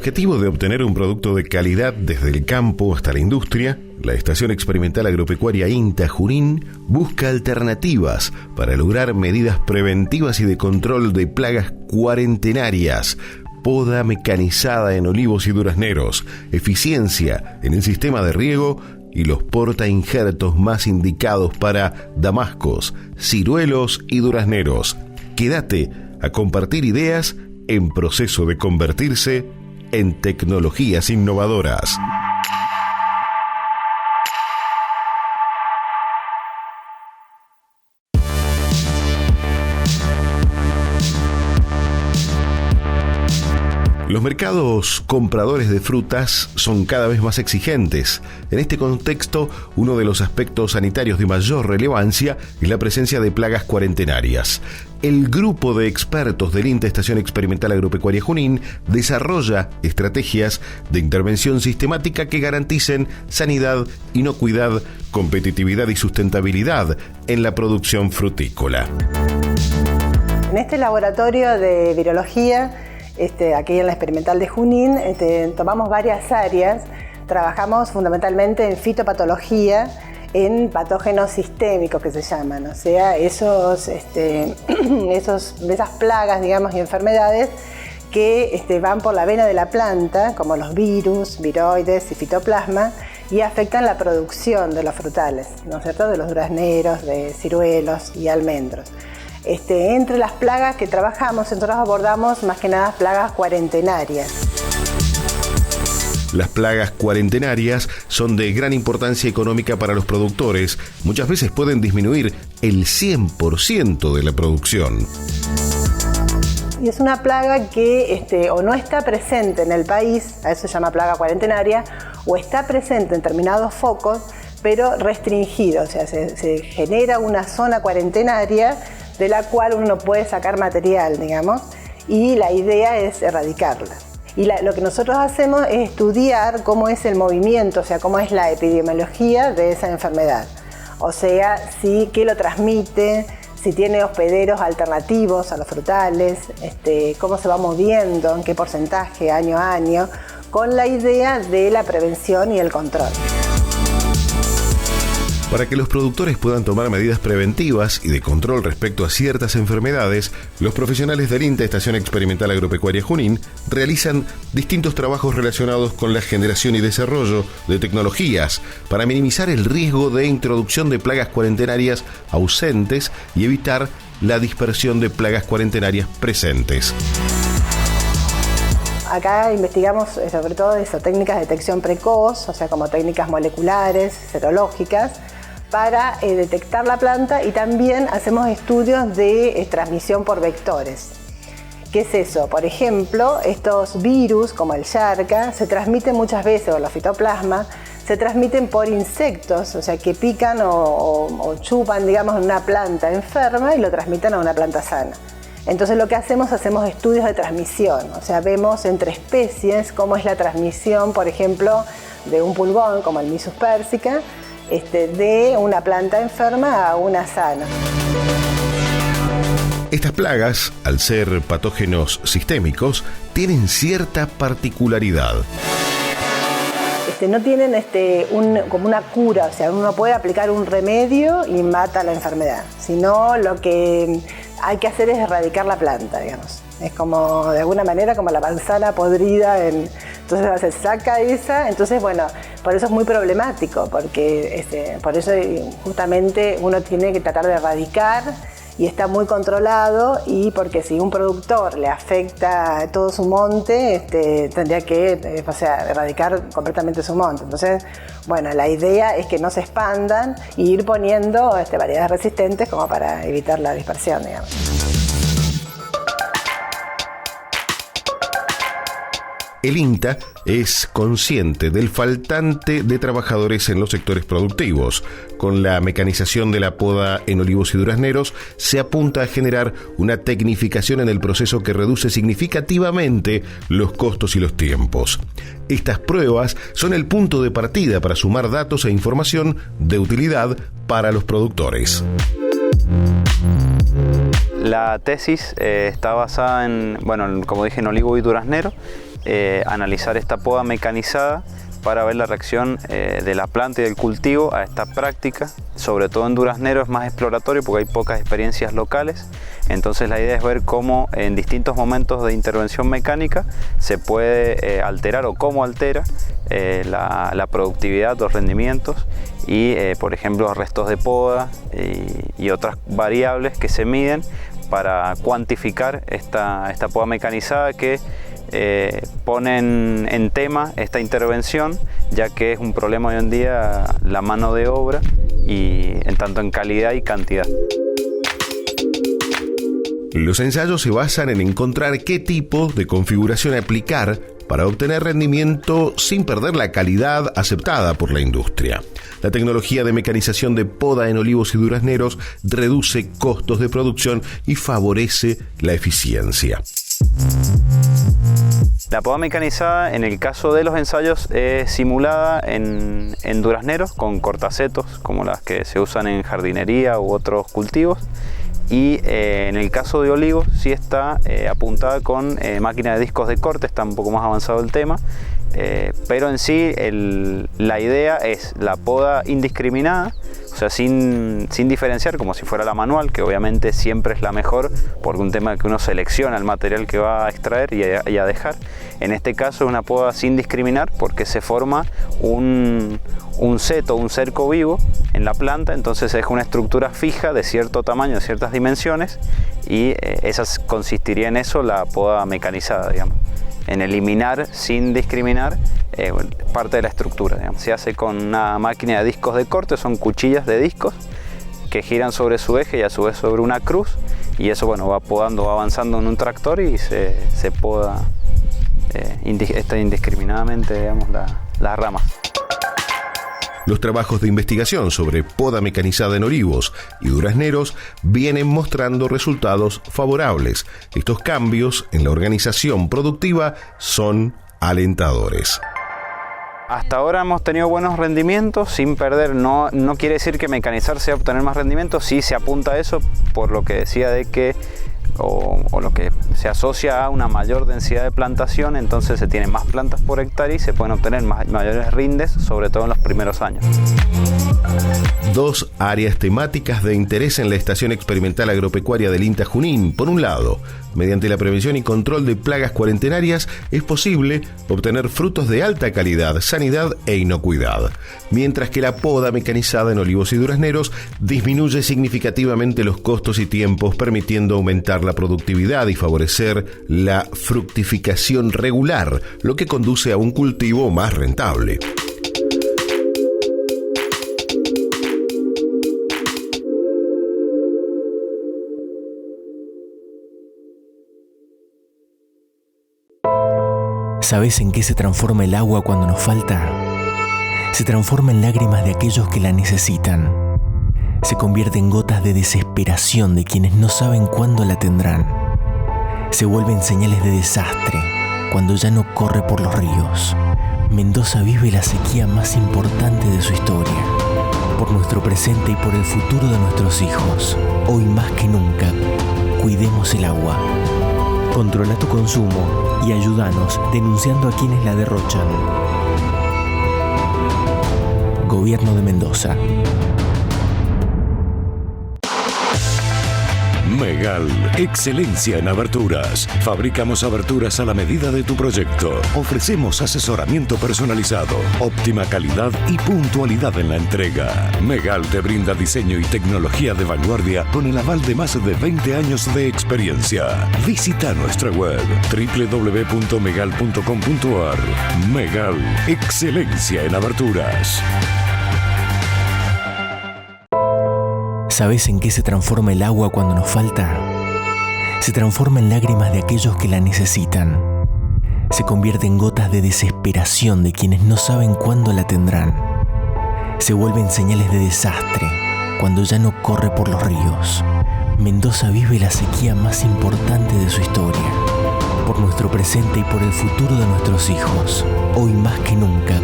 objetivo de obtener un producto de calidad desde el campo hasta la industria, la Estación Experimental Agropecuaria INTA Junín busca alternativas para lograr medidas preventivas y de control de plagas cuarentenarias, poda mecanizada en olivos y durazneros, eficiencia en el sistema de riego y los portainjertos más indicados para damascos, ciruelos y durazneros. Quédate a compartir ideas en proceso de convertirse en tecnologías innovadoras. Los mercados compradores de frutas son cada vez más exigentes. En este contexto, uno de los aspectos sanitarios de mayor relevancia es la presencia de plagas cuarentenarias. El grupo de expertos del INTA Estación Experimental Agropecuaria Junín desarrolla estrategias de intervención sistemática que garanticen sanidad, inocuidad, competitividad y sustentabilidad en la producción frutícola. En este laboratorio de virología, aquí en la Experimental de Junín, tomamos varias áreas. Trabajamos fundamentalmente en fitopatología, en patógenos sistémicos que se llaman, o sea, esas plagas, digamos, y enfermedades que van por la vena de la planta, como los virus, viroides y fitoplasma, y afectan la producción de los frutales, ¿no es cierto?, de los durazneros, de ciruelos y almendros. Entre las plagas que trabajamos, nosotros abordamos más que nada plagas cuarentenarias. Las plagas cuarentenarias son de gran importancia económica para los productores. Muchas veces pueden disminuir el 100% de la producción. Y es una plaga que o no está presente en el país, a eso se llama plaga cuarentenaria, o está presente en determinados focos, pero restringido, o sea, se genera una zona cuarentenaria de la cual uno puede sacar material, digamos, y la idea es erradicarla. Y lo que nosotros hacemos es estudiar cómo es el movimiento, o sea, cómo es la epidemiología de esa enfermedad. O sea, qué lo transmite, si tiene hospederos alternativos a los frutales, cómo se va moviendo, en qué porcentaje, año a año, con la idea de la prevención y el control. Para que los productores puedan tomar medidas preventivas y de control respecto a ciertas enfermedades, los profesionales del INTA Estación Experimental Agropecuaria Junín realizan distintos trabajos relacionados con la generación y desarrollo de tecnologías para minimizar el riesgo de introducción de plagas cuarentenarias ausentes y evitar la dispersión de plagas cuarentenarias presentes. Acá investigamos sobre todo técnicas de detección precoz, o sea, como técnicas moleculares, serológicas, para detectar la planta, y también hacemos estudios de transmisión por vectores. ¿Qué es eso? Por ejemplo, estos virus, como el Yarca, se transmiten muchas veces, o los fitoplasma, se transmiten por insectos, o sea, que pican o chupan, digamos, en una planta enferma y lo transmiten a una planta sana. Entonces lo que hacemos estudios de transmisión, o sea, vemos entre especies cómo es la transmisión, por ejemplo, de un pulgón, como el Mysus persica, de una planta enferma a una sana. Estas plagas, al ser patógenos sistémicos, tienen cierta particularidad. No tienen como una cura, o sea, uno puede aplicar un remedio y mata la enfermedad, sino lo que hay que hacer es erradicar la planta, digamos. Es como, de alguna manera, como la manzana podrida, entonces se saca esa, entonces bueno, por eso es muy problemático, porque por eso justamente uno tiene que tratar de erradicar, y está muy controlado, y porque si un productor le afecta todo su monte, tendría que erradicar completamente su monte. Entonces, bueno, la idea es que no se expandan y ir poniendo variedades resistentes como para evitar la dispersión, digamos. El INTA es consciente del faltante de trabajadores en los sectores productivos. Con la mecanización de la poda en olivos y durazneros, se apunta a generar una tecnificación en el proceso que reduce significativamente los costos y los tiempos. Estas pruebas son el punto de partida para sumar datos e información de utilidad para los productores. La tesis está basada como dije, en olivo y duraznero, analizar esta poda mecanizada para ver la reacción de la planta y del cultivo a esta práctica. Sobre todo en duraznero es más exploratorio porque hay pocas experiencias locales. Entonces la idea es ver cómo en distintos momentos de intervención mecánica se puede alterar o cómo altera la productividad, los rendimientos y por ejemplo los restos de poda y otras variables que se miden para cuantificar esta poda mecanizada que ponen en tema esta intervención, ya que es un problema hoy en día la mano de obra y tanto en calidad y cantidad. Los ensayos se basan en encontrar qué tipo de configuración aplicar para obtener rendimiento sin perder la calidad aceptada por la industria. La tecnología de mecanización de poda en olivos y durazneros reduce costos de producción y favorece la eficiencia. La poda mecanizada, en el caso de los ensayos, es simulada en durazneros con cortacetos, como las que se usan en jardinería u otros cultivos. Y en el caso de olivos sí está apuntada con máquina de discos de corte, está un poco más avanzado el tema. Pero en sí la idea es la poda indiscriminada, o sea, sin diferenciar, como si fuera la manual, que obviamente siempre es la mejor, porque un tema que uno selecciona el material que va a extraer y a dejar. En este caso es una poda sin discriminar porque se forma un seto, un cerco vivo en la planta, entonces es una estructura fija de cierto tamaño, de ciertas dimensiones, y consistiría en eso la poda mecanizada, digamos. En eliminar sin discriminar parte de la estructura, digamos. Se hace con una máquina de discos de corte, son cuchillas de discos que giran sobre su eje y a su vez sobre una cruz, y eso va podando, va avanzando en un tractor y se poda indiscriminadamente, digamos, las ramas. Los trabajos de investigación sobre poda mecanizada en olivos y durazneros vienen mostrando resultados favorables. Estos cambios en la organización productiva son alentadores. Hasta ahora hemos tenido buenos rendimientos sin perder, no quiere decir que mecanizar sea obtener más rendimiento, sí se apunta a eso por lo que decía de que o lo que se asocia a una mayor densidad de plantación, entonces se tienen más plantas por hectárea y se pueden obtener mayores rindes, sobre todo en los primeros años. Dos áreas temáticas de interés en la Estación Experimental Agropecuaria del INTA Junín. Por un lado, mediante la prevención y control de plagas cuarentenarias es posible obtener frutos de alta calidad, sanidad e inocuidad, mientras que la poda mecanizada en olivos y durazneros disminuye significativamente los costos y tiempos, permitiendo aumentar la productividad y favorecer la fructificación regular, lo que conduce a un cultivo más rentable. ¿Sabes en qué se transforma el agua cuando nos falta? Se transforma en lágrimas de aquellos que la necesitan. Se convierte en gotas de desesperación de quienes no saben cuándo la tendrán. Se vuelven señales de desastre cuando ya no corre por los ríos. Mendoza vive la sequía más importante de su historia. Por nuestro presente y por el futuro de nuestros hijos, hoy más que nunca, cuidemos el agua. Controla tu consumo y ayúdanos denunciando a quienes la derrochan. Gobierno de Mendoza. Megal, excelencia en aberturas. Fabricamos aberturas a la medida de tu proyecto. Ofrecemos asesoramiento personalizado, óptima calidad y puntualidad en la entrega. Megal te brinda diseño y tecnología de vanguardia con el aval de más de 20 años de experiencia. Visita nuestra web www.megal.com.ar. Megal, excelencia en aberturas. ¿Sabes en qué se transforma el agua cuando nos falta? Se transforma en lágrimas de aquellos que la necesitan. Se convierte en gotas de desesperación de quienes no saben cuándo la tendrán. Se vuelven señales de desastre cuando ya no corre por los ríos. Mendoza vive la sequía más importante de su historia. Por nuestro presente y por el futuro de nuestros hijos, hoy más que nunca,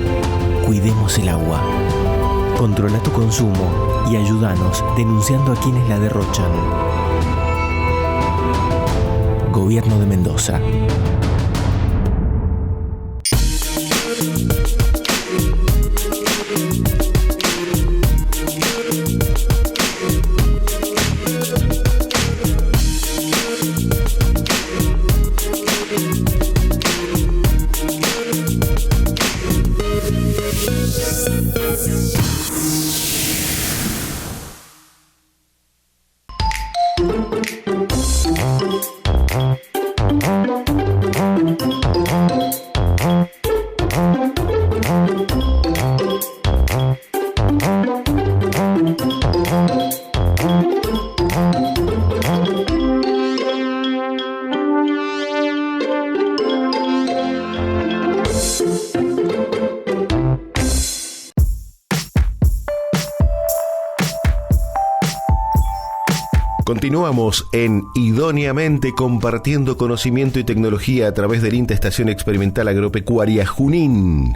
cuidemos el agua. Controla tu consumo y ayúdanos denunciando a quienes la derrochan. Gobierno de Mendoza. Continuamos en Idóneamente, compartiendo conocimiento y tecnología a través del INTA Estación Experimental Agropecuaria Junín.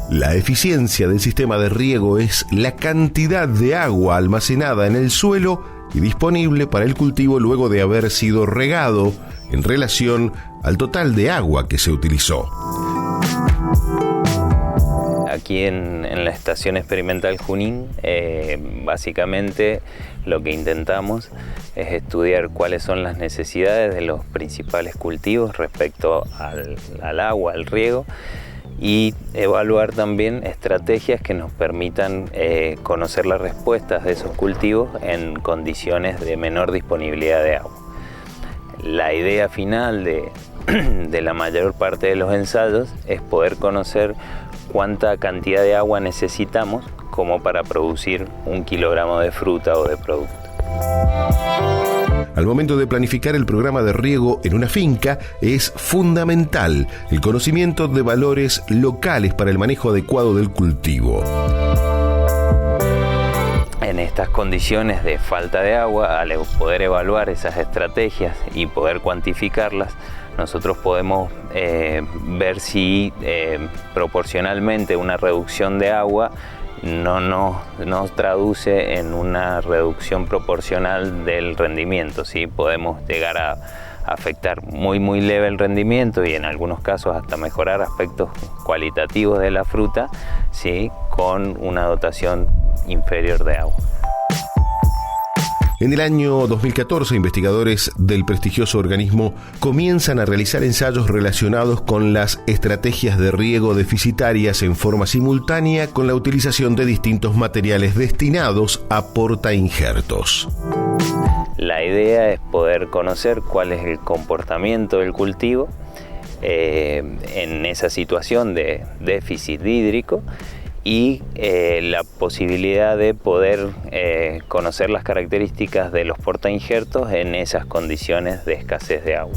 La eficiencia del sistema de riego es la cantidad de agua almacenada en el suelo y disponible para el cultivo luego de haber sido regado en relación al total de agua que se utilizó. Aquí en la Estación Experimental Junín, básicamente lo que intentamos es estudiar cuáles son las necesidades de los principales cultivos respecto al agua, al riego, y evaluar también estrategias que nos permitan conocer las respuestas de esos cultivos en condiciones de menor disponibilidad de agua. La idea final de la mayor parte de los ensayos es poder conocer cuánta cantidad de agua necesitamos como para producir 1 kilogramo de fruta o de producto. Al momento de planificar el programa de riego en una finca, es fundamental el conocimiento de valores locales para el manejo adecuado del cultivo. En estas condiciones de falta de agua, al poder evaluar esas estrategias y poder cuantificarlas, nosotros podemos ver si proporcionalmente una reducción de agua no nos traduce en una reducción proporcional del rendimiento, ¿sí? Podemos llegar a afectar muy leve el rendimiento y en algunos casos hasta mejorar aspectos cualitativos de la fruta, ¿sí? Con una dotación inferior de agua. En el año 2014, investigadores del prestigioso organismo comienzan a realizar ensayos relacionados con las estrategias de riego deficitarias en forma simultánea con la utilización de distintos materiales destinados a portainjertos. La idea es poder conocer cuál es el comportamiento del cultivo en esa situación de déficit hídrico y la posibilidad de poder conocer las características de los portainjertos en esas condiciones de escasez de agua.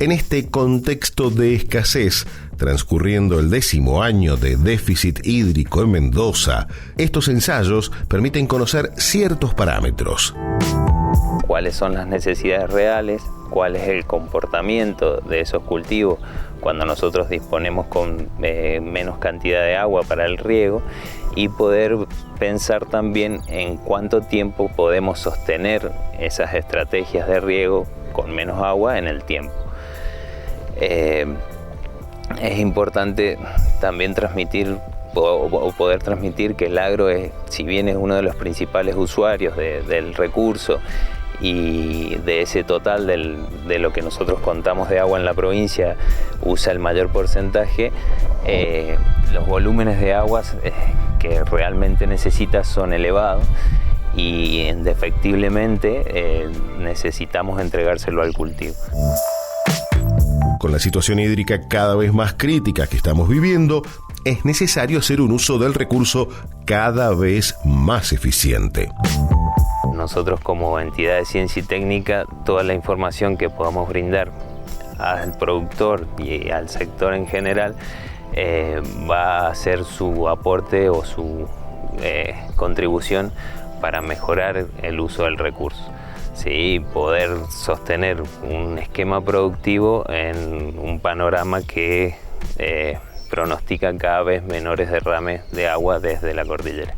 En este contexto de escasez, transcurriendo el 10º año de déficit hídrico en Mendoza, estos ensayos permiten conocer ciertos parámetros. ¿Cuáles son las necesidades reales? ¿Cuál es el comportamiento de esos cultivos cuando nosotros disponemos con menos cantidad de agua para el riego? Y poder pensar también en cuánto tiempo podemos sostener esas estrategias de riego con menos agua en el tiempo. Es importante también transmitir o poder transmitir que el agro, si bien es uno de los principales usuarios del recurso y de ese total de lo que nosotros contamos de agua en la provincia, usa el mayor porcentaje, los volúmenes de aguas que realmente necesita son elevados y indefectiblemente necesitamos entregárselo al cultivo. Con la situación hídrica cada vez más crítica que estamos viviendo, es necesario hacer un uso del recurso cada vez más eficiente. Nosotros como entidad de ciencia y técnica, toda la información que podamos brindar al productor y al sector en general va a ser su aporte o su contribución para mejorar el uso del recurso. Sí, poder sostener un esquema productivo en un panorama que pronostica cada vez menores derrames de agua desde la cordillera.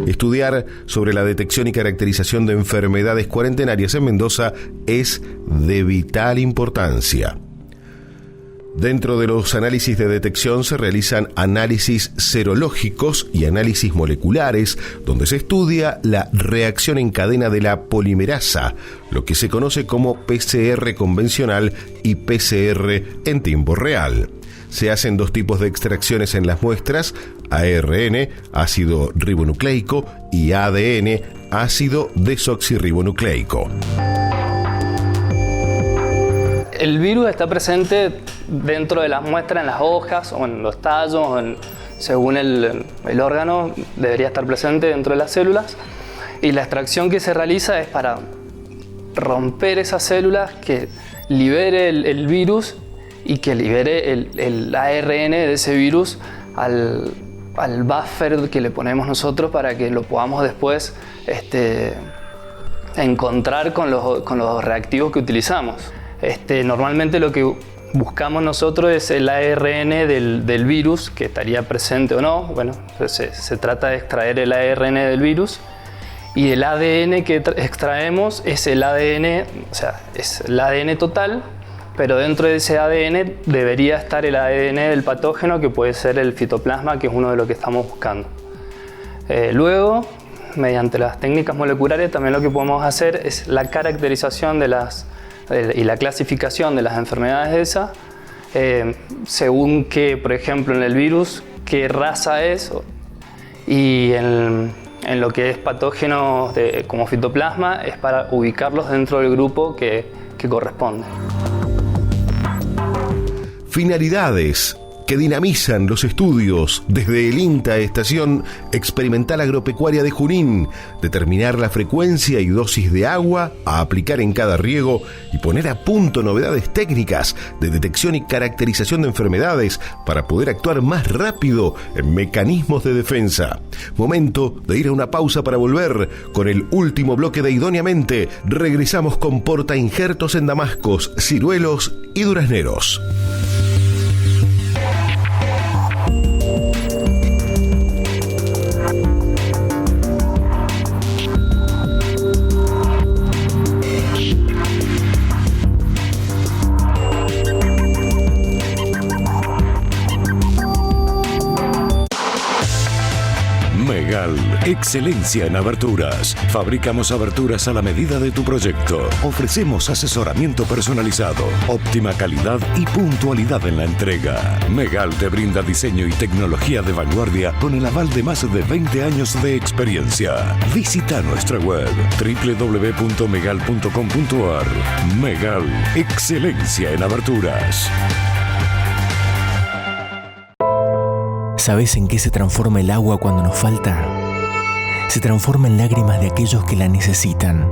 Estudiar sobre la detección y caracterización de enfermedades cuarentenarias en Mendoza es de vital importancia. Dentro de los análisis de detección se realizan análisis serológicos y análisis moleculares, donde se estudia la reacción en cadena de la polimerasa, lo que se conoce como PCR convencional y PCR en tiempo real. Se hacen 2 tipos de extracciones en las muestras: ARN, ácido ribonucleico, y ADN, ácido desoxirribonucleico. El virus está presente dentro de las muestras, en las hojas o en los tallos, según el órgano, debería estar presente dentro de las células. Y la extracción que se realiza es para romper esas células, que libere el virus y que libere el ARN de ese virus al buffer que le ponemos nosotros para que lo podamos después encontrar con los reactivos que utilizamos. Normalmente lo que buscamos nosotros es el ARN del virus, que estaría presente o no. Bueno, se trata de extraer el ARN del virus, y el ADN que extraemos es el ADN, o sea, es el ADN total, pero dentro de ese ADN debería estar el ADN del patógeno, que puede ser el fitoplasma, que es uno de lo que estamos buscando. Luego, mediante las técnicas moleculares, también lo que podemos hacer es la caracterización y la clasificación de las enfermedades esas, según que, por ejemplo, en el virus, qué raza es, y en lo que es patógenos como fitoplasma, es para ubicarlos dentro del grupo que corresponde. Finalidades que dinamizan los estudios desde el INTA Estación Experimental Agropecuaria de Junín: determinar la frecuencia y dosis de agua a aplicar en cada riego y poner a punto novedades técnicas de detección y caracterización de enfermedades para poder actuar más rápido en mecanismos de defensa. Momento de ir a una pausa para volver con el último bloque de Idóneamente. Regresamos con portainjertos en damascos, ciruelos y durazneros. Megal, excelencia en aberturas. Fabricamos aberturas a la medida de tu proyecto. Ofrecemos asesoramiento personalizado, óptima calidad y puntualidad en la entrega. Megal te brinda diseño y tecnología de vanguardia con el aval de más de 20 años de experiencia. Visita nuestra web www.megal.com.ar. Megal, excelencia en aberturas. ¿Sabes en qué se transforma el agua cuando nos falta? Se transforma en lágrimas de aquellos que la necesitan.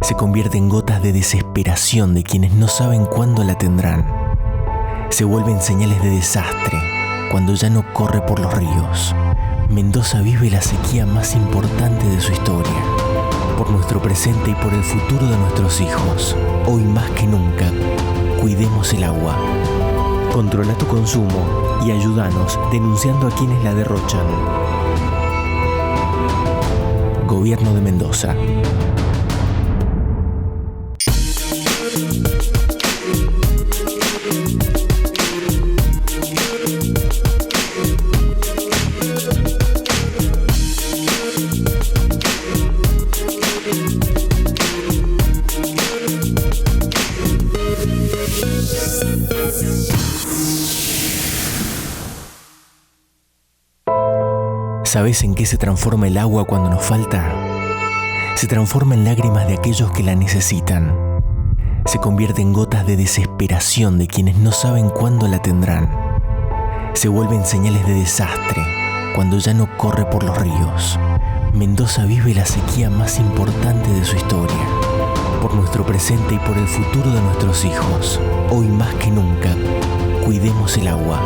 Se convierte en gotas de desesperación de quienes no saben cuándo la tendrán. Se vuelven señales de desastre cuando ya no corre por los ríos. Mendoza vive la sequía más importante de su historia. Por nuestro presente y por el futuro de nuestros hijos, hoy más que nunca, cuidemos el agua. Controla tu consumo y ayúdanos denunciando a quienes la derrochan. Gobierno de Mendoza. ¿Sabes en qué se transforma el agua cuando nos falta? Se transforma en lágrimas de aquellos que la necesitan. Se convierte en gotas de desesperación de quienes no saben cuándo la tendrán. Se vuelven señales de desastre cuando ya no corre por los ríos. Mendoza vive la sequía más importante de su historia. Por nuestro presente y por el futuro de nuestros hijos, hoy más que nunca, cuidemos el agua.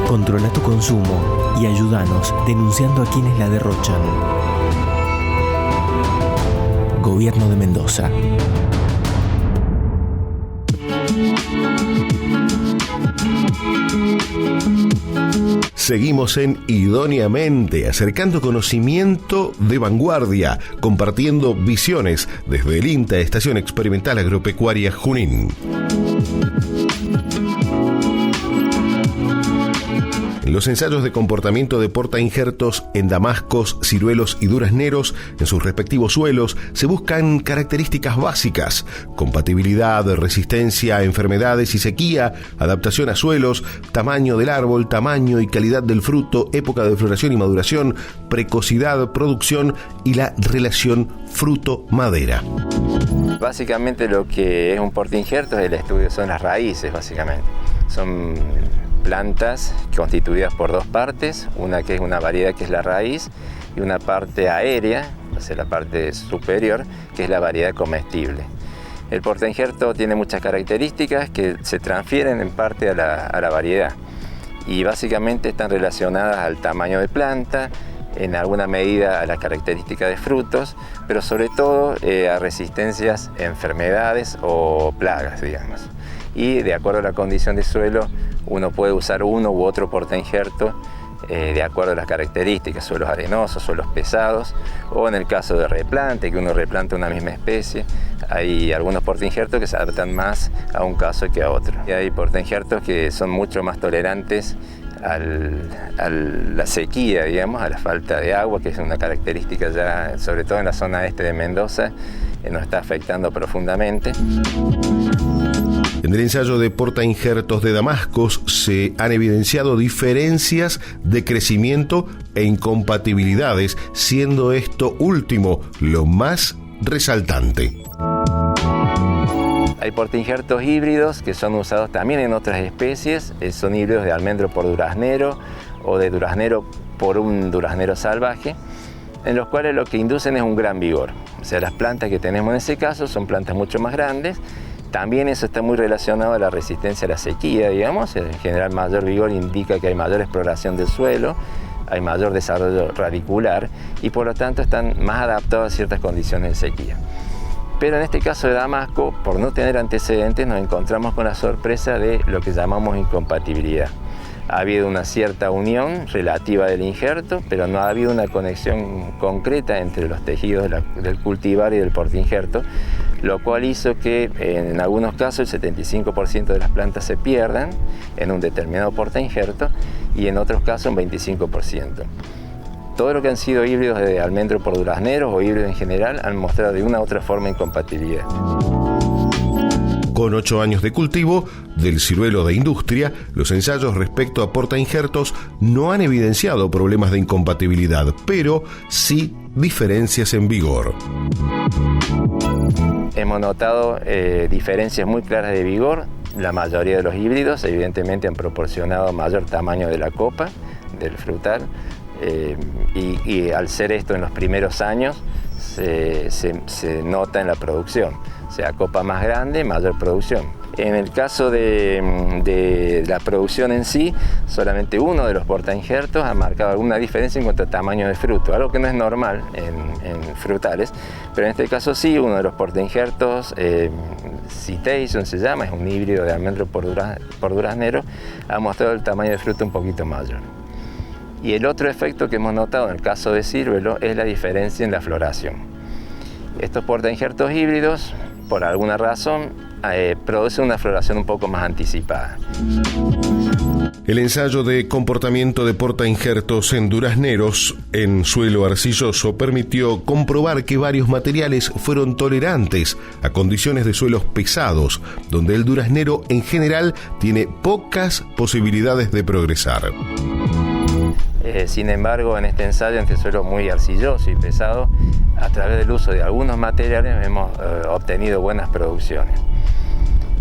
Controla tu consumo y ayúdanos denunciando a quienes la derrochan. Gobierno de Mendoza. Seguimos en Idóneamente, acercando conocimiento de vanguardia, compartiendo visiones desde el INTA Estación Experimental Agropecuaria Junín. En los ensayos de comportamiento de portainjertos en damascos, ciruelos y durazneros, en sus respectivos suelos, se buscan características básicas: compatibilidad, resistencia a enfermedades y sequía, adaptación a suelos, tamaño del árbol, tamaño y calidad del fruto, época de floración y maduración, precocidad, producción y la relación fruto-madera. Básicamente lo que es un portainjerto es el estudio, son las raíces básicamente. Son plantas constituidas por dos partes, una que es una variedad que es la raíz y una parte aérea, o sea, la parte superior, que es la variedad comestible. El portainjerto tiene muchas características que se transfieren en parte a la variedad y básicamente están relacionadas al tamaño de planta, en alguna medida a las características de frutos, pero sobre todo a resistencias a enfermedades o plagas, digamos. Y de acuerdo a la condición de suelo, uno puede usar uno u otro portainjerto de acuerdo a las características, suelos arenosos, suelos pesados, o en el caso de replante, que uno replanta una misma especie, hay algunos portainjertos que se adaptan más a un caso que a otro. Y hay portainjertos que son mucho más tolerantes a la sequía, digamos, a la falta de agua, que es una característica ya, sobre todo en la zona este de Mendoza, que nos está afectando profundamente. En el ensayo de portainjertos de damascos se han evidenciado diferencias de crecimiento e incompatibilidades, siendo esto último lo más resaltante. Hay portainjertos híbridos que son usados también en otras especies, son híbridos de almendro por duraznero o de duraznero por un duraznero salvaje, en los cuales lo que inducen es un gran vigor. O sea, las plantas que tenemos en ese caso son plantas mucho más grandes. También eso está muy relacionado a la resistencia a la sequía, digamos. En general, mayor vigor indica que hay mayor exploración del suelo, hay mayor desarrollo radicular y por lo tanto están más adaptados a ciertas condiciones de sequía. Pero en este caso de damasco, por no tener antecedentes, nos encontramos con la sorpresa de lo que llamamos incompatibilidad. Ha habido una cierta unión relativa del injerto, pero no ha habido una conexión concreta entre los tejidos del cultivar y del portainjerto, lo cual hizo que en algunos casos el 75% de las plantas se pierdan en un determinado portainjerto y en otros casos un 25%. Todo lo que han sido híbridos de almendro por durazneros o híbridos en general han mostrado de una u otra forma incompatibilidad. Con 8 años de cultivo del ciruelo de industria, los ensayos respecto a portainjertos no han evidenciado problemas de incompatibilidad, pero sí diferencias en vigor. Hemos notado diferencias muy claras de vigor. La mayoría de los híbridos evidentemente han proporcionado mayor tamaño de la copa del frutal y al ser esto en los primeros años se nota en la producción. O sea, copa más grande, mayor producción. En el caso de la producción en sí, solamente uno de los portainjertos ha marcado alguna diferencia en cuanto a tamaño de fruto, algo que no es normal en frutales, pero en este caso sí, uno de los portainjertos, Citation se llama, es un híbrido de almendro por duraznero, ha mostrado el tamaño de fruto un poquito mayor. Y el otro efecto que hemos notado en el caso de ciruelo es la diferencia en la floración. Estos portainjertos híbridos, por alguna razón, producen una floración un poco más anticipada. El ensayo de comportamiento de portainjertos en durazneros en suelo arcilloso permitió comprobar que varios materiales fueron tolerantes a condiciones de suelos pesados, donde el duraznero en general tiene pocas posibilidades de progresar. Sin embargo, en este ensayo, entre suelo muy arcilloso y pesado, a través del uso de algunos materiales hemos obtenido buenas producciones.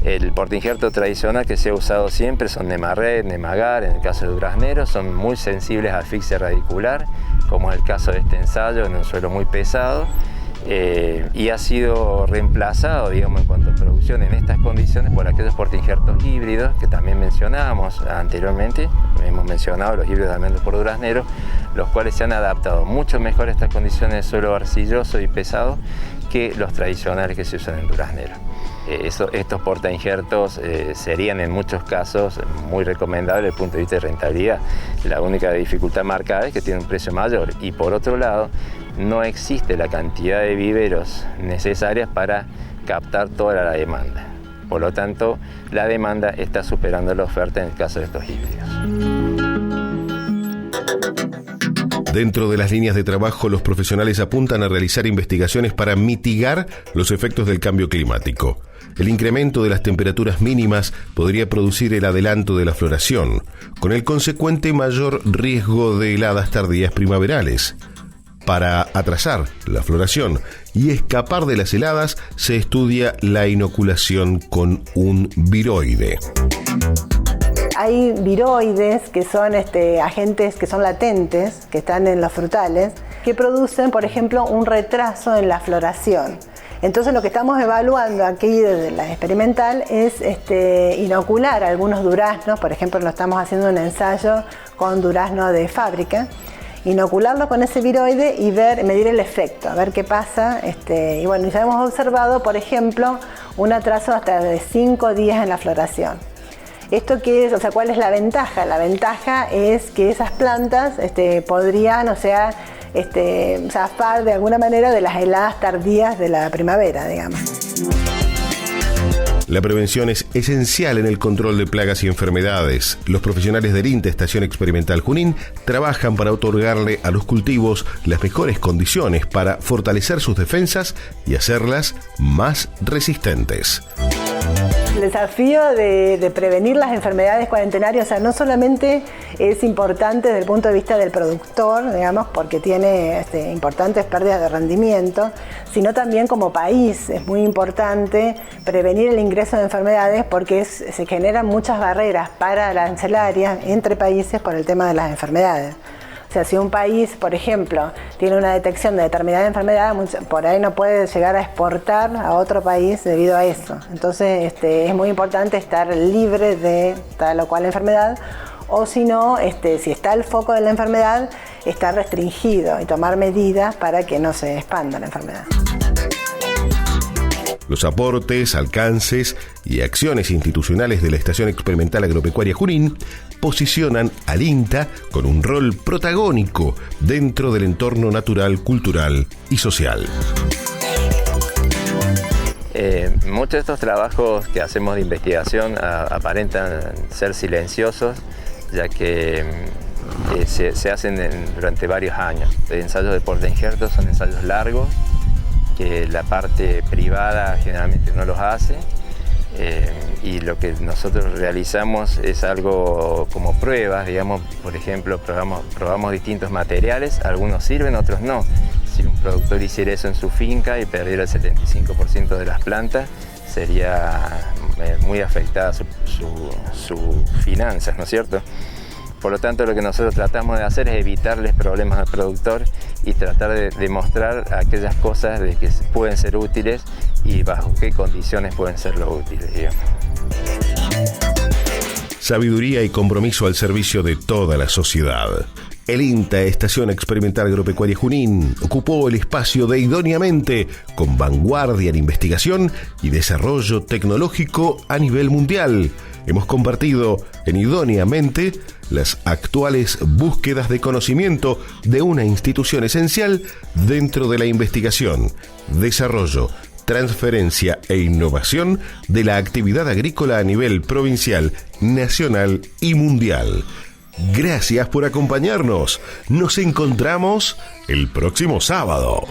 El portainjerto tradicional que se ha usado siempre son Nemarred, Nemagar, en el caso de durazneros, son muy sensibles a asfixia radicular, como es el caso de este ensayo en un suelo muy pesado, y ha sido reemplazado, digamos, en cuanto a producción en estas condiciones por aquellos portainjertos híbridos que también mencionábamos anteriormente. Hemos mencionado los híbridos de almendro por duraznero, los cuales se han adaptado mucho mejor a estas condiciones de suelo arcilloso y pesado que los tradicionales que se usan en duraznero. Estos portainjertos serían en muchos casos muy recomendables desde el punto de vista de rentabilidad. La única dificultad marcada es que tiene un precio mayor y por otro lado no existe la cantidad de viveros necesarias para captar toda la demanda. Por lo tanto, la demanda está superando la oferta en el caso de estos híbridos. Dentro de las líneas de trabajo, los profesionales apuntan a realizar investigaciones para mitigar los efectos del cambio climático. El incremento de las temperaturas mínimas podría producir el adelanto de la floración, con el consecuente mayor riesgo de heladas tardías primaverales. Para atrasar la floración y escapar de las heladas, se estudia la inoculación con un viroide. Hay viroides que son agentes que son latentes, que están en los frutales, que producen, por ejemplo, un retraso en la floración. Entonces lo que estamos evaluando aquí desde la experimental es inocular algunos duraznos. Por ejemplo, lo estamos haciendo un ensayo con durazno de fábrica, inocularlo con ese viroide y medir el efecto, a ver qué pasa. Y bueno, ya hemos observado, por ejemplo, un atraso hasta de 5 días en la floración. ¿Esto qué es? O sea, ¿cuál es la ventaja? La ventaja es que esas plantas podrían, zafar de alguna manera de las heladas tardías de la primavera, digamos. La prevención es esencial en el control de plagas y enfermedades. Los profesionales del INTA Estación Experimental Junín trabajan para otorgarle a los cultivos las mejores condiciones para fortalecer sus defensas y hacerlas más resistentes. El desafío de prevenir las enfermedades cuarentenarias, no solamente es importante desde el punto de vista del productor, digamos, porque tiene importantes pérdidas de rendimiento, sino también como país es muy importante prevenir el ingreso de enfermedades porque se generan muchas barreras arancelarias entre países por el tema de las enfermedades. O sea, si un país, por ejemplo, tiene una detección de determinada enfermedad, por ahí no puede llegar a exportar a otro país debido a eso. Entonces, es muy importante estar libre de tal o cual enfermedad, o si no, si está el foco de la enfermedad, estar restringido y tomar medidas para que no se expanda la enfermedad. Los aportes, alcances y acciones institucionales de la Estación Experimental Agropecuaria Junín posicionan al INTA con un rol protagónico dentro del entorno natural, cultural y social. Muchos de estos trabajos que hacemos de investigación aparentan ser silenciosos, ya que se hacen durante varios años. Los ensayos de portainjertos son ensayos largos, que la parte privada generalmente no los hace, y lo que nosotros realizamos es algo como pruebas, digamos, por ejemplo, probamos distintos materiales, algunos sirven, otros no. Si un productor hiciera eso en su finca y perdiera el 75% de las plantas, sería muy afectada sus finanzas, ¿no es cierto? Por lo tanto, lo que nosotros tratamos de hacer es evitarles problemas al productor y tratar de demostrar aquellas cosas de que pueden ser útiles y bajo qué condiciones pueden ser lo útiles, digamos. Sabiduría y compromiso al servicio de toda la sociedad. El INTA Estación Experimental Agropecuaria Junín ocupó el espacio de Idóneamente con vanguardia en investigación y desarrollo tecnológico a nivel mundial. Hemos compartido en Idóneamente las actuales búsquedas de conocimiento de una institución esencial dentro de la investigación, desarrollo, transferencia e innovación de la actividad agrícola a nivel provincial, nacional y mundial. Gracias por acompañarnos. Nos encontramos el próximo sábado.